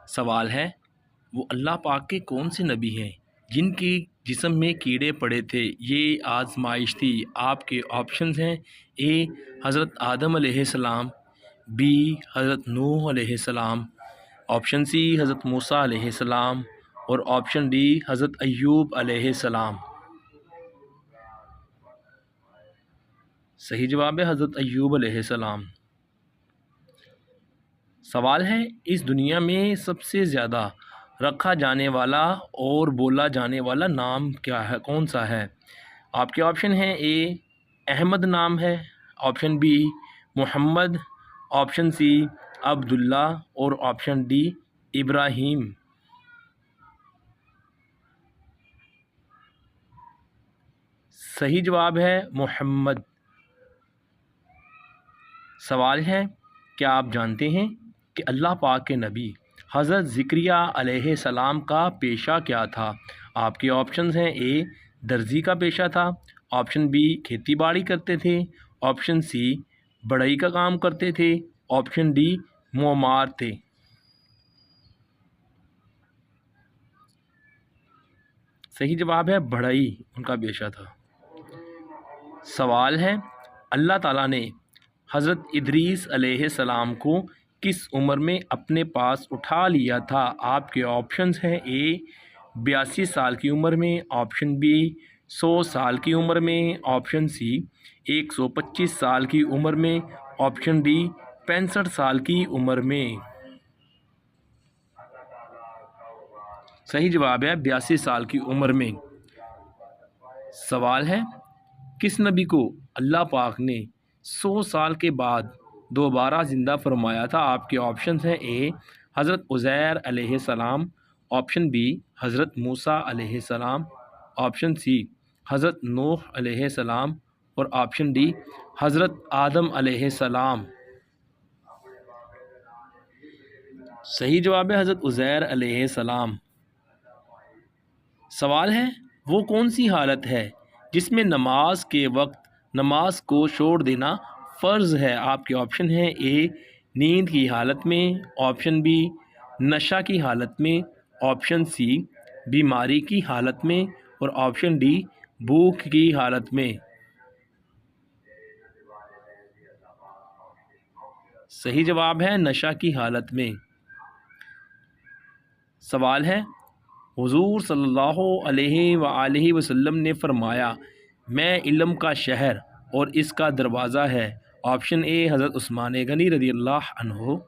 सवाल है, वो अल्लाह पाक के कौन से नबी हैं जिनके जिस्म में कीड़े पड़े थे? ये आजमाइश थी। आपके ऑप्शंस हैं: ए हज़रत आदम अलैहिस्सलाम, बी हज़रत नूह अलैहिस्सलाम, ऑप्शन सी हज़रत मूसा अलैहिस्सलाम और ऑप्शन डी हज़रत अय्यूब अलैहिस्सलाम। सही जवाब है हज़रत अय्यूब अलैहिस्सलाम। सवाल है, इस दुनिया में सबसे ज़्यादा रखा जाने वाला और बोला जाने वाला नाम क्या है, कौन सा है? आपके ऑप्शन हैं: ए अहमद नाम है, option B Mohammad, option C Abdullah और ऑप्शन डी इब्राहीम। सही जवाब है मोहम्मद। सवाल है, क्या आप जानते हैं कि अल्लाह पाक के नबी हज़रत ज़िक्रिया अलैहिस्सलाम का पेशा क्या था? आपके ऑप्शंस हैं: ए दर्जी का पेशा था, ऑप्शन बी खेती बाड़ी करते थे, ऑप्शन सी बढ़ई का काम करते थे, ऑप्शन डी मोमार थे। सही जवाब है बढ़ई उनका पेशा था। सवाल है, अल्लाह ताला ने हज़रत इदरीस अलैहिस्सलाम को किस उम्र में अपने पास उठा लिया था? आपके ऑप्शंस हैं: ए 82 साल की उम्र में, ऑप्शन बी 100 साल की उम्र में, ऑप्शन सी 125 साल की उम्र में, ऑप्शन डी 65 साल की उम्र में। सही जवाब है 82 साल की उम्र में। सवाल है, किस नबी को अल्लाह पाक ने 100 साल के बाद दोबारा ज़िंदा फरमाया था? आपके ऑप्शंस हैं: ए हज़रत उज़ैर अलैहिस्सलाम, ऑप्शन बी हज़रत मूसा अलैहिस्सलाम, ऑप्शन सी हज़रत नूह अलैहिस्सलाम और ऑप्शन डी हज़रत आदम अलैहिस्सलाम। सही जवाब है हज़रत उज़ैर अलैहिस्सलाम। सवाल है, वो कौन सी हालत है जिसमें नमाज के वक्त नमाज को छोड़ देना फ़र्ज़ है? आपके ऑप्शन हैं: ए नींद की हालत में, ऑप्शन बी नशा की हालत में, ऑप्शन सी बीमारी की हालत में और ऑप्शन डी भूख की हालत में। सही जवाब है नशा की हालत में। सवाल है, हुज़ूर सल्लल्लाहु अलैहि वसल्लम ने फ़रमाया, मैं इल्म का शहर और इसका दरवाज़ा है। ऑप्शन ए हज़रत उस्मान गनी रज़ियल्लाहु अन्हु,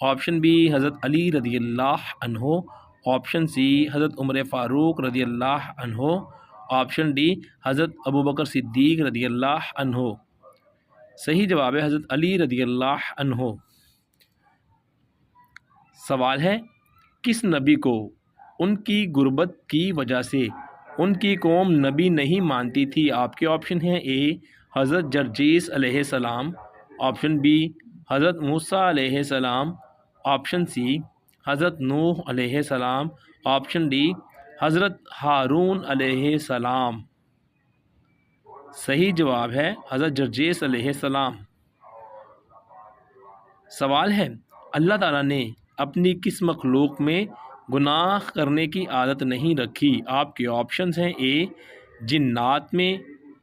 ऑप्शन बी हज़रत अली रज़ियल्लाहु अन्हु, ऑप्शन सी हज़रत उमर फ़ारूक रज़ियल्लाहु अन्हु, ऑप्शन डी हज़रत अबू बकर सिद्दीक़ रज़ियल्लाहु अन्हु। सही जवाब है हज़रत अली रज़ियल्लाहु अन्हु। सवाल है, किस नबी को उनकी गुर्बत की वजह से उनकी कौम नबी नहीं मानती थी? आपके ऑप्शन हैं: ए हज़रत जर्जीस अलैहिस्सलाम, ऑप्शन बी हज़रत मूसा अलैहिस्सलाम, ऑप्शन सी हज़रत नूह अलैहिस्सलाम, ऑप्शन डी हज़रत हारून अलैहिस्सलाम। सही जवाब है हज़रत जर्जीस अलैहिस्सलाम। सवाल है, अल्लाह ताला ने अपनी किस मखलूक में गुनाह करने की आदत नहीं रखी? आपके ऑप्शंस हैं: ए जिन्नात में,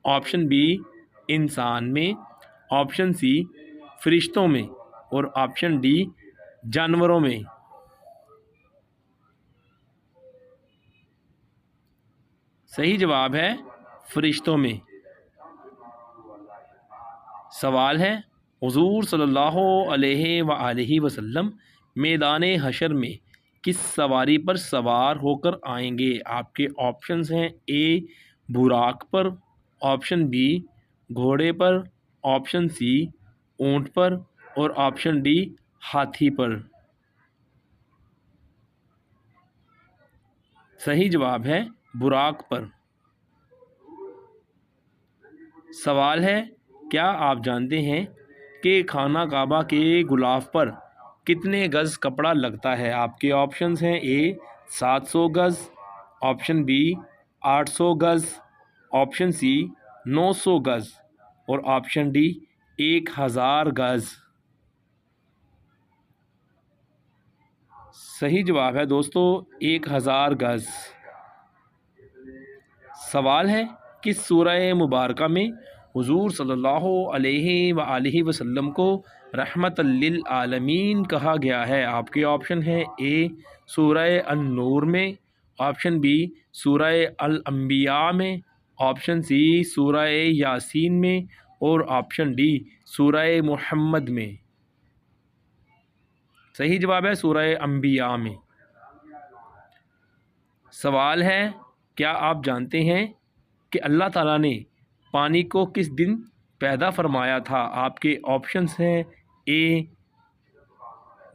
ऑप्शन बी इंसान में, ऑप्शन सी फरिश्तों में और ऑप्शन डी जानवरों में। सही जवाब है फरिश्तों में। सवाल है, हुज़ूर सल्लल्लाहु अलैहि वसल्लम मैदान हशर में किस सवारी पर सवार होकर आएंगे? आपके ऑप्शंस हैं: ए बुराक पर, ऑप्शन बी घोड़े पर, ऑप्शन सी ऊंट पर और ऑप्शन डी हाथी पर। सही जवाब है बुराक पर। सवाल है, क्या आप जानते हैं कि खाना काबा के गुलाफ पर कितने गज़ कपड़ा लगता है? आपके ऑप्शंस हैं: ए 700 गज़, ऑप्शन बी 800 गज़, ऑप्शन सी 900 गज़ और ऑप्शन डी 1000 गज़। सही जवाब है दोस्तों 1000 गज़। सवाल है, किस सूरह मुबारका में हुजूर सल्लल्लाहु अलैहि वसल्लम को रहमतल लिल आलमीन कहा गया है? आपके ऑप्शन है ए सूरह अन-नूर में, ऑप्शन बी सूरह अल-अंबिया में, ऑप्शन सी सूरह यासीन में और ऑप्शन डी सूरह मुहम्मद में। सही जवाब है सूरह अंबिया में। सवाल है, क्या आप जानते हैं कि अल्लाह ताला ने पानी को किस दिन पैदा फरमाया था? आपके ऑप्शंस हैं ए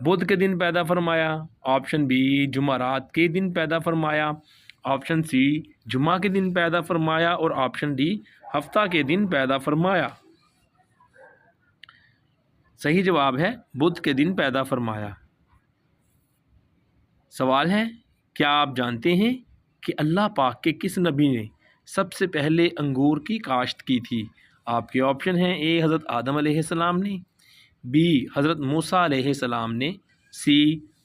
बुध के दिन पैदा फरमाया, ऑप्शन बी जुमारात के दिन पैदा फरमाया, ऑप्शन सी जुमा के दिन पैदा फरमाया और ऑप्शन डी हफ्ता के दिन पैदा फरमाया। सही जवाब है बुध के दिन पैदा फरमाया। सवाल है, क्या आप जानते हैं कि अल्लाह पाक के किस नबी ने सबसे पहले अंगूर की काश्त की थी? आपके ऑप्शन हैं ए हज़रत आदम अलैहिस्सलाम ने, बी हज़रत मूसा अलैहिस्सलाम ने, सी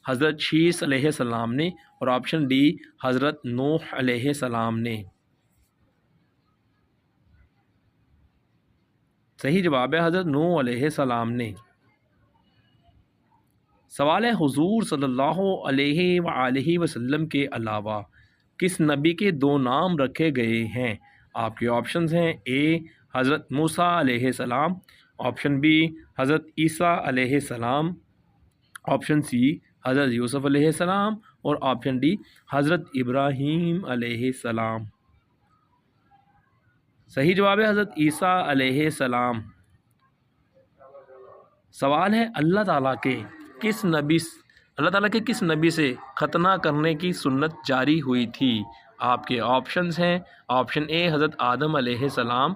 हज़रत शीस अलैहिस्सलाम ने और ऑप्शन डी हज़रत नूह अलैहिस्सलाम ने। सही जवाब है हज़रत नूह अलैहिस्सलाम ने। सवाल है, हुजूर सल्लल्लाहु अलैहि वसल्लम के अलावा किस नबी के दो नाम रखे गए हैं? आपके ऑप्शंस हैं ए हज़रत मूसा अलैहिस्सलाम, ऑप्शन बी हज़रत ईसा अलैहिस्सलाम, ऑप्शन सी हज़रत यूसुफ अलैहिस्सलाम और ऑप्शन डी हज़रत इब्राहीम अलैहिस्सलाम। सही जवाब है हज़रत ईसा अलैहिस्सलाम। सवाल है, अल्लाह ताला के किस नबी से खतना करने की सुन्नत जारी हुई थी? आपके ऑप्शंस हैं ऑप्शन ए हज़रत आदम अलैहिस्सलाम,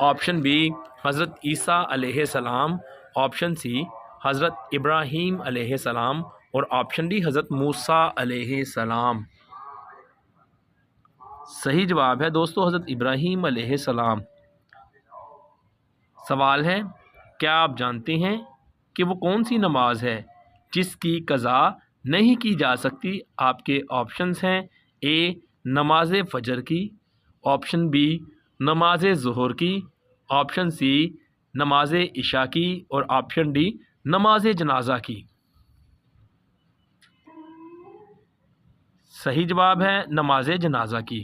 ऑप्शन बी हज़रत ईसा अलैहिस्सलाम, ऑप्शन सी हज़रत इब्राहीम अलैहिस्सलाम और ऑप्शन डी हज़रत मूसा अलैहिस्सलाम। सही जवाब है दोस्तों हज़रत इब्राहीम अलैहिस्सलाम। सवाल है, क्या आप जानते हैं कि वो कौन सी नमाज है जिसकी कज़ा नहीं की जा सकती? आपके ऑप्शंस हैं ए नमाज फ़जर की, ऑप्शन बी नमाज ज़ुहर की, ऑप्शन सी नमाज इशा की और ऑप्शन डी नमाज जनाजा की। सही जवाब है नमाज जनाजा की।